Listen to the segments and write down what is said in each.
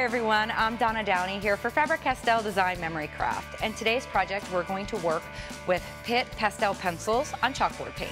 Hi everyone, I'm Donna Downey here for Faber-Castell Design Memory Craft, and today's project we're going to work with Pitt pastel pencils on chalkboard paint.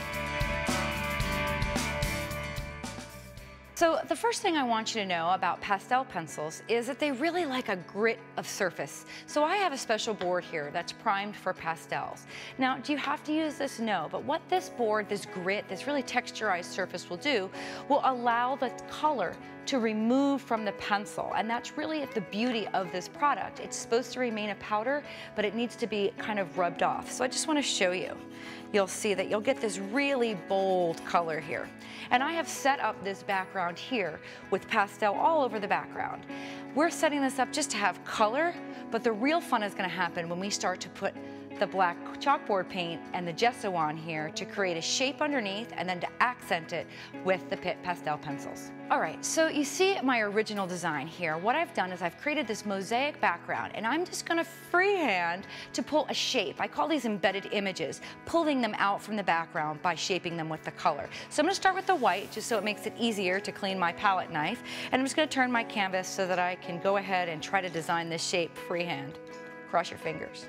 So the first thing I want you to know about pastel pencils is that they really like a grit of surface. So I have a special board here that's primed for pastels. Now, do you have to use this? No, but what this board, this grit, this really texturized surface will do, will allow the color to remove from the pencil, and that's really the beauty of this product. It's supposed to remain a powder, but it needs to be kind of rubbed off. So I just want to show you. You'll see that you'll get this really bold color here. And I have set up this background here with pastel all over the background. We're setting this up just to have color, but the real fun is going to happen when we start to put the black chalkboard paint and the gesso on here to create a shape underneath and then to accent it with the Pitt pastel pencils. All right, so you see my original design here. What I've done is I've created this mosaic background, and I'm just gonna freehand to pull a shape. I call these embedded images, pulling them out from the background by shaping them with the color. So I'm gonna start with the white just so it makes it easier to clean my palette knife, and I'm just gonna turn my canvas so that I can go ahead and try to design this shape freehand. Cross your fingers.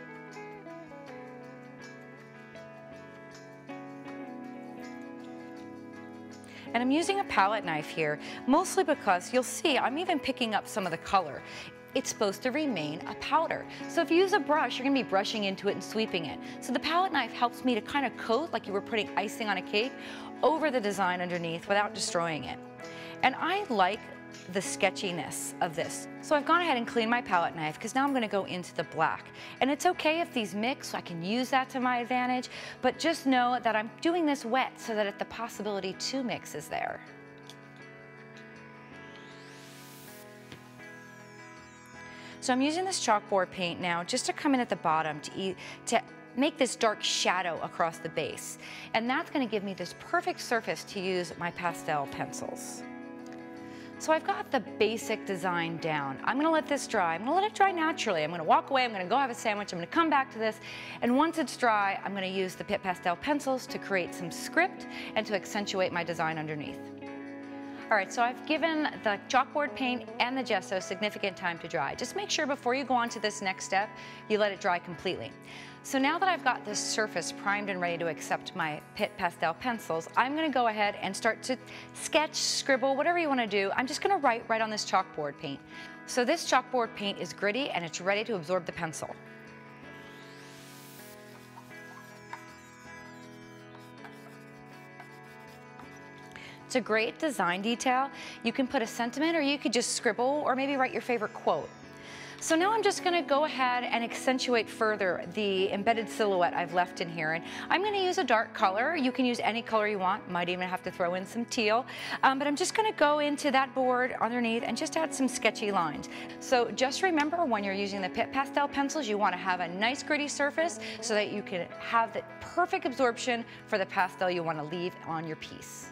And I'm using a palette knife here, mostly because you'll see I'm even picking up some of the color. It's supposed to remain a powder. So if you use a brush, you're gonna be brushing into it and sweeping it. So the palette knife helps me to kind of coat, like you were putting icing on a cake, over the design underneath without destroying it. And I like the sketchiness of this. So I've gone ahead and cleaned my palette knife because now I'm going to go into the black. And it's okay if these mix, so I can use that to my advantage, but just know that I'm doing this wet so that the possibility to mix is there. So I'm using this chalkboard paint now just to come in at the bottom to make this dark shadow across the base. And that's going to give me this perfect surface to use my pastel pencils. So I've got the basic design down. I'm gonna let this dry. I'm gonna let it dry naturally. I'm gonna walk away, I'm gonna go have a sandwich, I'm gonna come back to this, and once it's dry, I'm gonna use the Pitt pastel pencils to create some script and to accentuate my design underneath. All right, so I've given the chalkboard paint and the gesso significant time to dry. Just make sure before you go on to this next step, you let it dry completely. So now that I've got this surface primed and ready to accept my Pitt pastel pencils, I'm gonna go ahead and start to sketch, scribble, whatever you wanna do. I'm just gonna write right on this chalkboard paint. So this chalkboard paint is gritty and it's ready to absorb the pencil. It's a great design detail. You can put a sentiment, or you could just scribble, or maybe write your favorite quote. So now I'm just gonna go ahead and accentuate further the embedded silhouette I've left in here. And I'm gonna use a dark color. You can use any color you want. Might even have to throw in some teal. But I'm just gonna go into that board underneath and just add some sketchy lines. So just remember, when you're using the Pitt pastel pencils, you wanna have a nice gritty surface so that you can have the perfect absorption for the pastel you wanna leave on your piece.